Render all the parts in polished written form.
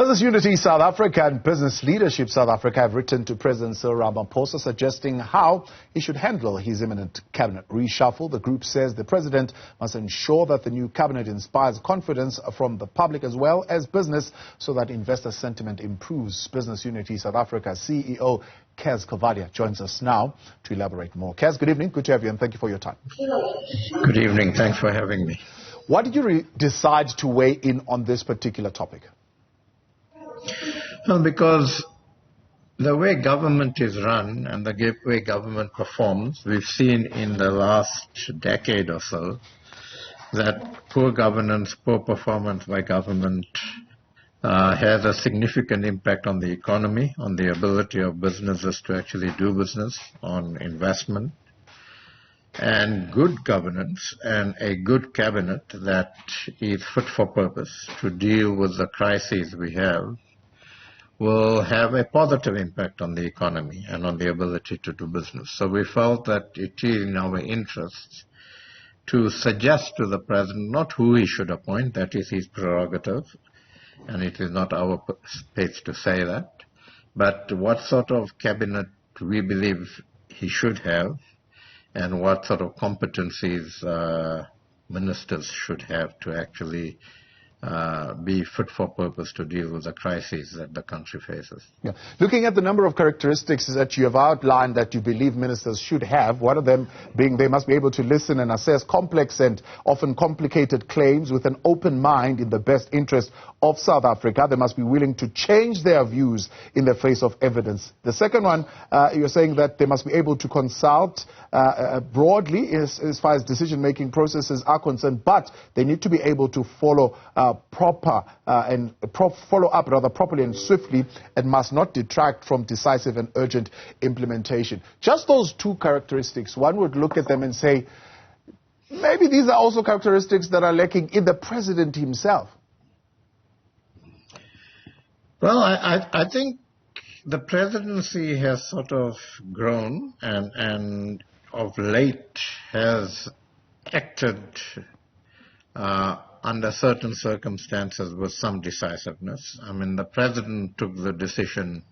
Business Unity South Africa and Business Leadership South Africa have written to President Cyril Ramaphosa suggesting how he should handle his imminent cabinet reshuffle. The group says the president must ensure that the new cabinet inspires confidence from the public as well as business so that investor sentiment improves. Business Unity South Africa CEO Cas Coovadia joins us now to elaborate more. Cas, good evening. Good to have you and thank you for your time. Good evening. Thanks for having me. Why did you decide to weigh in on this particular topic? Well, because the way government is run and the way government performs, we've seen in the last decade or so that poor governance, poor performance by government has a significant impact on the economy, on the ability of businesses to actually do business, on investment. And good governance and a good cabinet that is fit for purpose to deal with the crises we have will have a positive impact on the economy and on the ability to do business. So we felt that it is in our interest to suggest to the president not who he should appoint, that is his prerogative, and it is not our space to say that, but what sort of cabinet we believe he should have and what sort of competencies ministers should have to actually be fit for purpose to deal with the crises that the country faces. Yeah. Looking at the number of characteristics that you have outlined that you believe ministers should have, one of them being they must be able to listen and assess complex and often complicated claims with an open mind in the best interest of South Africa. They must be willing to change their views in the face of evidence. The second one, you're saying that they must be able to consult broadly as far as decision-making processes are concerned, but they need to be able to follow follow up rather properly and swiftly, and must not detract from decisive and urgent implementation. Just those two characteristics, one would look at them and say, maybe these are also characteristics that are lacking in the president himself. Well, I think the presidency has sort of grown and of late has acted under certain circumstances with some decisiveness. I mean, the president took the decision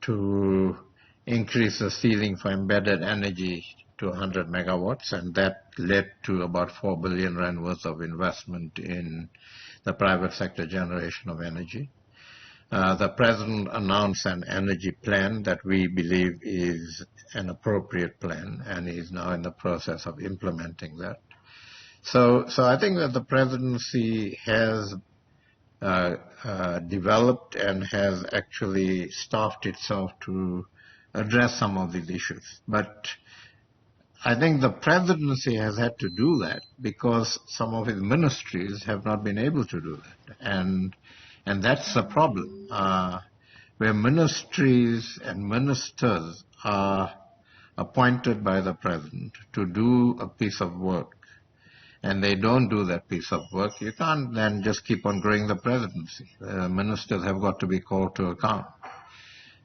to increase the ceiling for embedded energy to 100 megawatts, and that led to about 4 billion rand worth of investment in the private sector generation of energy. The president announced an energy plan that we believe is an appropriate plan, and is now in the process of implementing that. So I think that the presidency has developed and has actually staffed itself to address some of these issues. But I think the presidency has had to do that because some of his ministries have not been able to do that. And that's the problem, where ministries and ministers are appointed by the president to do a piece of work, and they don't do that piece of work. You can't then just keep on growing the presidency. Ministers have got to be called to account.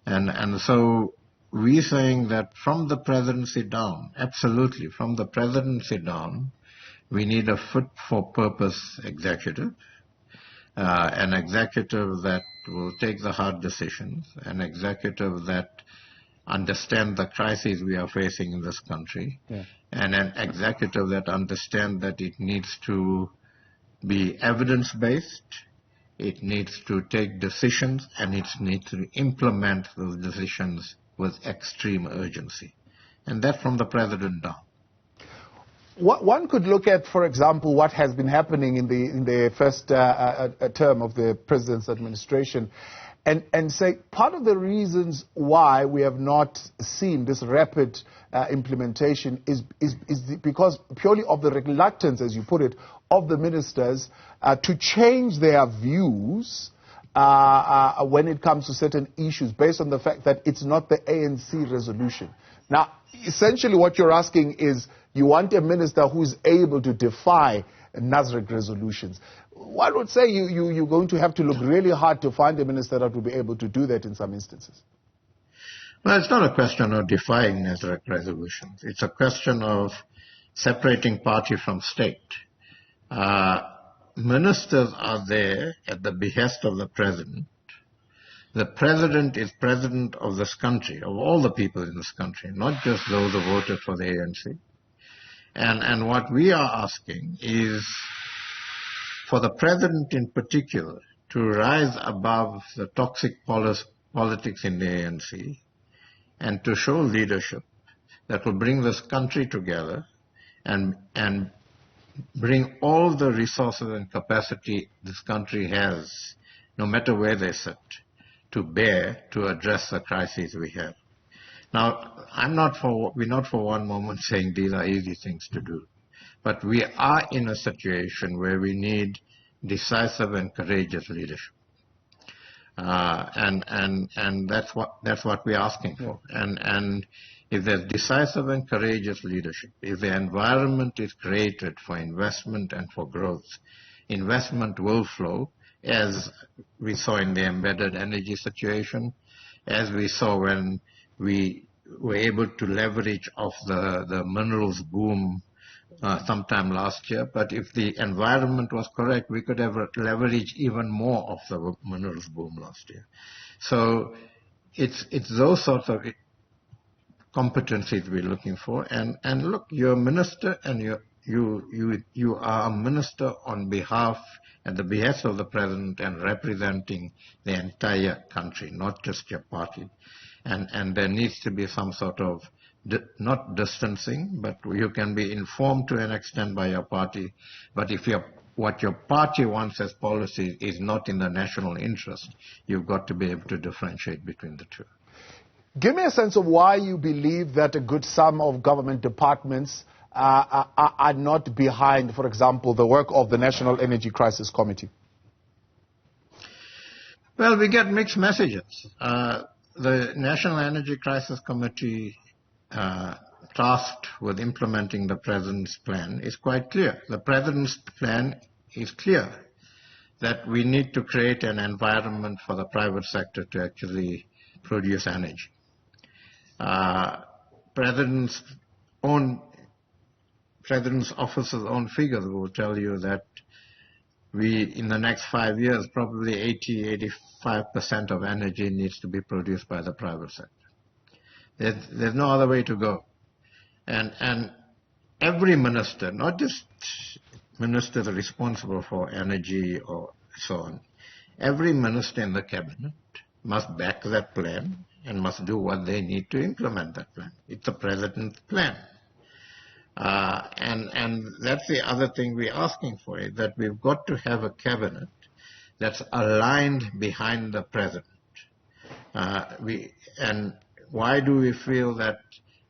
And so we're saying that from the presidency down, absolutely, from the presidency down, we need a fit-for-purpose executive, an executive that will take the hard decisions, an executive that understands the crises we are facing in this country, and an executive that understands that it needs to be evidence-based, it needs to take decisions, and it needs to implement those decisions with extreme urgency. And that's from the president down. One could look at, for example, what has been happening in the first term of the president's administration and say part of the reasons why we have not seen this rapid implementation is because purely of the reluctance, as you put it, of the ministers to change their views when it comes to certain issues based on the fact that it's not the ANC resolution. Now, essentially what you're asking is you want a minister who's able to defy Nasrec resolutions. One would say you're going to have to look really hard to find a minister that will be able to do that in some instances. Well, it's not a question of defying Nasrec resolutions. It's a question of separating party from state. Ministers are there at the behest of the president The president is president of this country, of all the people in this country, not just those who voted for the ANC. And what we are asking is for the president in particular to rise above the toxic politics in the ANC and to show leadership that will bring this country together and bring all the resources and capacity this country has, no matter where they sit, to bear to address the crises we have. Now, we're not for one moment saying these are easy things to do, but we are in a situation where we need decisive and courageous leadership. And that's what we're asking for. And if there's decisive and courageous leadership, if the environment is created for investment and for growth, investment will flow, as we saw in the embedded energy situation, as we saw when we were able to leverage off the minerals boom sometime last year. But if the environment was correct, we could have leveraged even more of the minerals boom last year. So it's those sorts of competencies we're looking for. And look, you're a minister, and you are a minister on behalf and the behest of the president and representing the entire country, not just your party. And there needs to be some sort of not distancing, but you can be informed to an extent by your party. But if what your party wants as policy is not in the national interest, you've got to be able to differentiate between the two. Give me a sense of why you believe that a good sum of government departments are not behind, for example, the work of the National Energy Crisis Committee. Well, we get mixed messages. The National Energy Crisis Committee tasked with implementing the President's plan is quite clear. The President's plan is clear that we need to create an environment for the private sector to actually produce energy. President's office's own figures will tell you that in the next 5 years, probably 80-85% of energy needs to be produced by the private sector. There's no other way to go. And every minister, not just ministers responsible for energy or so on, every minister in the cabinet must back that plan and must do what they need to implement that plan. It's the president's plan. And that's the other thing we're asking for, is that we've got to have a cabinet that's aligned behind the president. And why do we feel that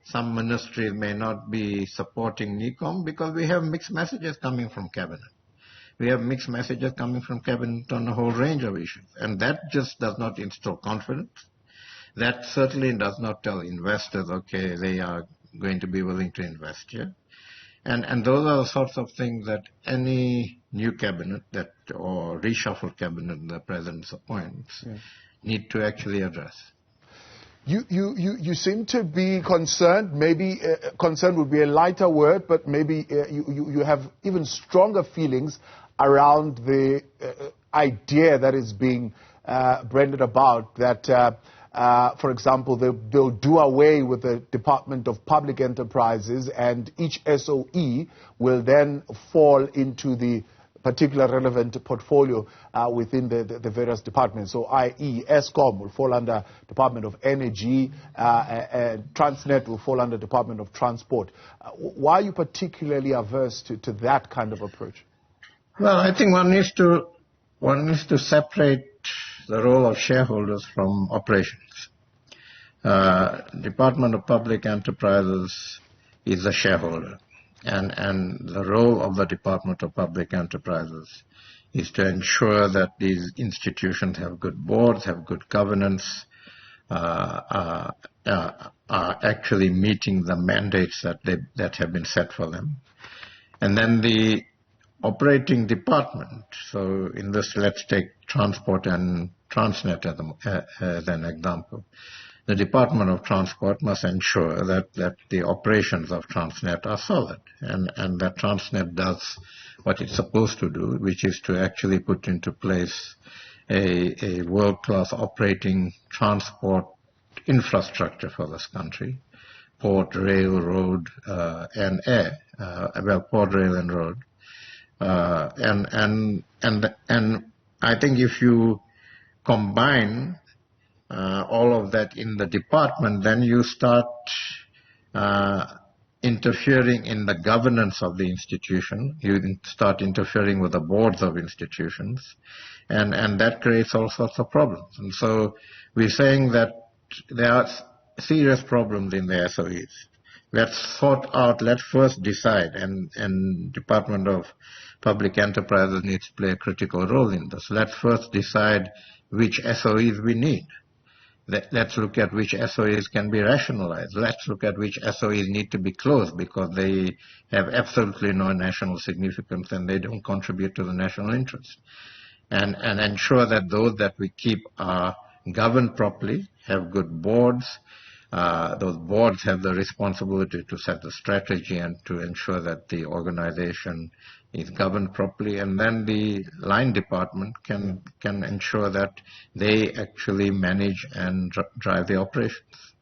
some ministries may not be supporting NECOM? Because we have mixed messages coming from cabinet. We have mixed messages coming from cabinet on a whole range of issues. And that just does not instill confidence. That certainly does not tell investors, okay, they are going to be willing to invest here. And those are the sorts of things that any new cabinet or reshuffle cabinet the president appoints need to actually address. You seem to be concerned, maybe concerned would be a lighter word, but maybe you have even stronger feelings around the idea that is being branded about that, for example, they'll do away with the Department of Public Enterprises, and each SOE will then fall into the particular relevant portfolio within the various departments. So, i.e., ESCOM will fall under Department of Energy, and Transnet will fall under Department of Transport. Why are you particularly averse to that kind of approach? Well, I think one needs to separate the role of shareholders from operations. Department of Public Enterprises is a shareholder. And the role of the Department of Public Enterprises is to ensure that these institutions have good boards, have good governance, are actually meeting the mandates that have been set for them. And then the operating department, so in this, let's take transport and Transnet as an example. The Department of Transport must ensure that the operations of Transnet are solid and that Transnet does what it's supposed to do, which is to actually put into place a world-class operating transport infrastructure for this country, port, rail, road, and air. Port, rail, and road. And I think if you combine all of that in the department, then you start interfering in the governance of the institution. You start interfering with the boards of institutions, and that creates all sorts of problems. And so we're saying that there are serious problems in the SOEs. Let's sort out, let's first decide, and Department of Public Enterprises needs to play a critical role in this. Let's first decide which SOEs we need. Let's look at which SOEs can be rationalized. Let's look at which SOEs need to be closed because they have absolutely no national significance and they don't contribute to the national interest. And ensure that those that we keep are governed properly, have good boards. Those boards have the responsibility to set the strategy and to ensure that the organization is governed properly, and then the line department can ensure that they actually manage and drive the operations.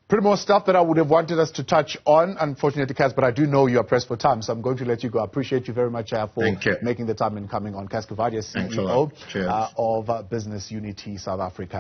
Pretty more stuff that I would have wanted us to touch on, unfortunately, Cas, but I do know you are pressed for time, so I'm going to let you go. I appreciate you very much for making the time and coming on. Cas Coovadia, CEO of Business Unity South Africa.